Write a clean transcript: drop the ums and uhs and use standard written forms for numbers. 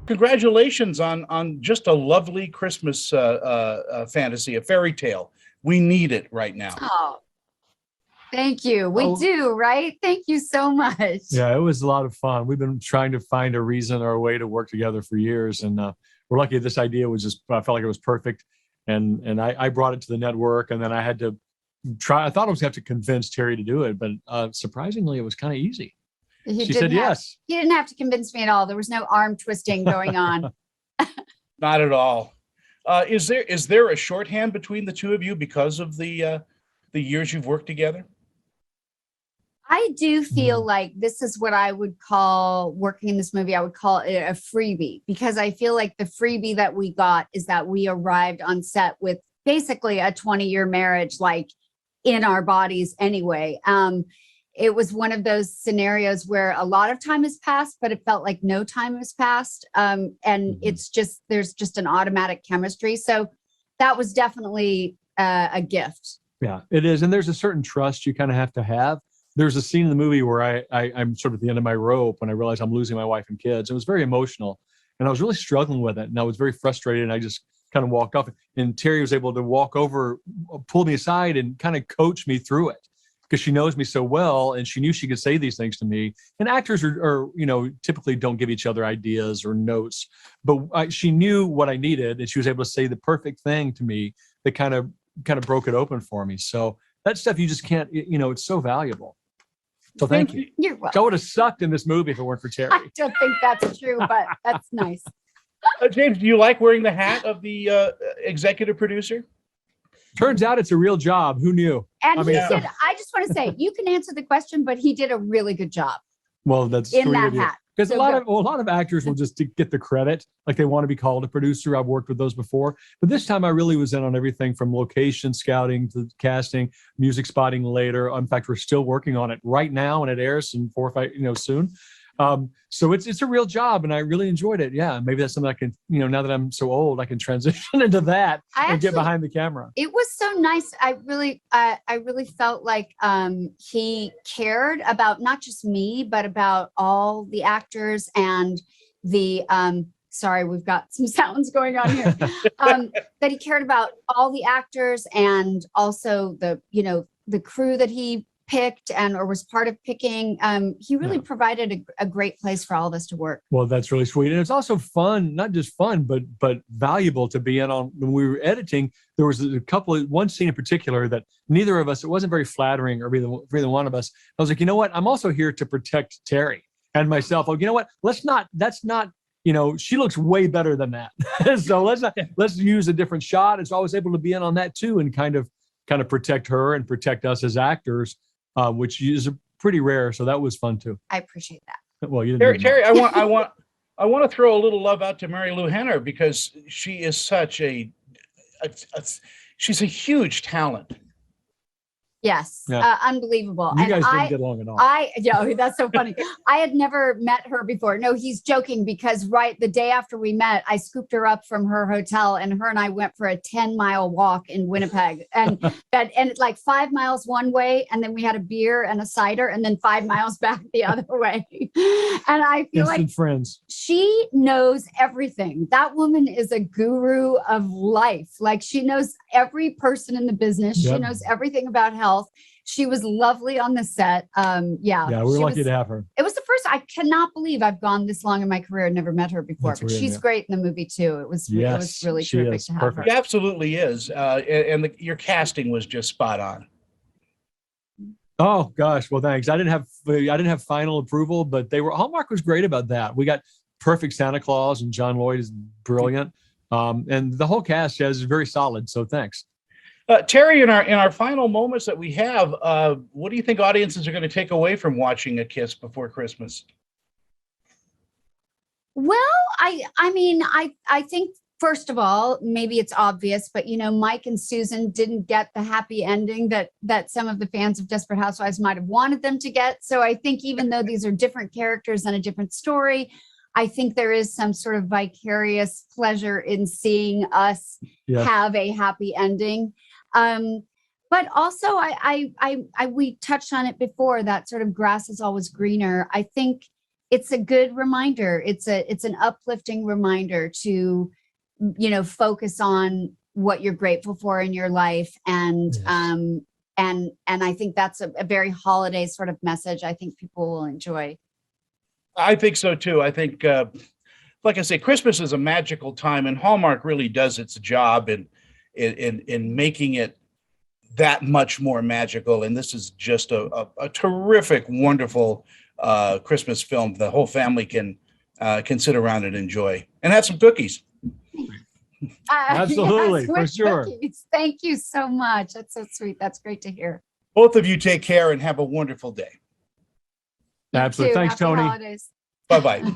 Congratulations on just a lovely Christmas fantasy, a fairy tale. We need it right now. Oh, thank you. We do, right? Thank you so much. Yeah, it was a lot of fun. We've been trying to find a reason or a way to work together for years, and we're lucky this idea was just, I felt like it was perfect. And I brought it to the network, and then I had to try. I thought I was going to have to convince Terri to do it, but surprisingly, it was kind of easy. She said yes. He didn't have to convince me at all. There was no arm twisting going on. Not at all. Is there a shorthand between the two of you because of the years you've worked together? I do feel like this is what I would call working in this movie. I would call it a freebie, because I feel like the freebie that we got is that we arrived on set with basically a 20-year marriage, like in our bodies anyway. It was one of those scenarios where a lot of time has passed, but it felt like no time has passed. And it's just, there's just an automatic chemistry. So that was definitely a gift. Yeah, it is. And there's a certain trust you kind of have to have. There's a scene in the movie where I'm sort of at the end of my rope when I realized I'm losing my wife and kids. It was very emotional, and I was really struggling with it. And I was very frustrated, and I just kind of walked off. And Terri was able to walk over, pull me aside, and kind of coach me through it, because she knows me so well, and she knew she could say these things to me. And actors are typically don't give each other ideas or notes, but she knew what I needed, and she was able to say the perfect thing to me that kind of broke it open for me. So that stuff you just can't, it's so valuable. So thank you. You're welcome. I would have sucked in this movie if it weren't for Terri. I don't think that's true, but that's nice. James, do you like wearing the hat of the executive producer? Turns out it's a real job. Who knew? And he did. I just want to say, you can answer the question, but he did a really good job. Well, that's in that hat. Because a lot of actors will just get the credit, like they want to be called a producer. I've worked with those before, but this time I really was in on everything from location scouting to casting, music spotting later. In fact, we're still working on it right now, and it airs in 4 or 5, soon. So it's a real job, and I really enjoyed it. Yeah, maybe that's something I can, now that I'm so old, I can transition into that and get behind the camera. It was so nice. I really felt like he cared about not just me, but about all the actors and the sorry, we've got some sounds going on here. That he cared about all the actors and also the crew that he picked or was part of picking. He really provided a great place for all of us to work. Well, that's really sweet. And it's also fun, not just fun, but valuable to be in on. When we were editing, there was one scene in particular that neither of us, it wasn't very flattering for either one of us. I was like, you know what? I'm also here to protect Terri and myself. Oh, you know what? That's not, she looks way better than that. So let's use a different shot. And so I was able to be in on that too, and kind of protect her and protect us as actors. Which is pretty rare, so that was fun too. I appreciate that. Well, you didn't. Terri, I want to throw a little love out to Mary Lou Henner, because she is such she's a huge talent. Yes, unbelievable. You guys didn't get along at all. That's so funny. I had never met her before. No, he's joking, because the day after we met, I scooped her up from her hotel, and her and I went for a 10-mile walk in Winnipeg, and it's like 5 miles one way, and then we had a beer and a cider, and then 5 miles back the other way. And I feel Instant friends. She knows everything. That woman is a guru of life. Like, she knows every person in the business. Yep. She knows everything about health. She was lovely on the set. Yeah, we're lucky to have her. It was the first. I cannot believe I've gone this long in my career and never met her before. But she's great in the movie too. It was really terrific to have her. She absolutely is. And your casting was just spot on. Oh gosh, well thanks. I didn't have final approval, but Hallmark was great about that. We got perfect Santa Claus, and John Lloyd is brilliant, and the whole cast is very solid. So thanks. Terri, in our final moments that we have, what do you think audiences are going to take away from watching A Kiss Before Christmas? Well, I think, first of all, maybe it's obvious, but Mike and Susan didn't get the happy ending that some of the fans of Desperate Housewives might have wanted them to get. So I think even though these are different characters and a different story, I think there is some sort of vicarious pleasure in seeing us have a happy ending. But also we touched on it before, that sort of grass is always greener. I think it's a good reminder. It's an uplifting reminder to, focus on what you're grateful for in your life. And, Yes. and I think that's a very holiday sort of message I think people will enjoy. I think so too. I think, like I say, Christmas is a magical time, and Hallmark really does its job in making it that much more magical. And this is just a terrific, wonderful Christmas film. The whole family can sit around and enjoy, and have some cookies. Absolutely, yes, for with sure. cookies. Thank you so much. That's so sweet. That's great to hear. Both of you take care and have a wonderful day. You Absolutely. too. Thanks, Happy Tony. holidays. Bye bye.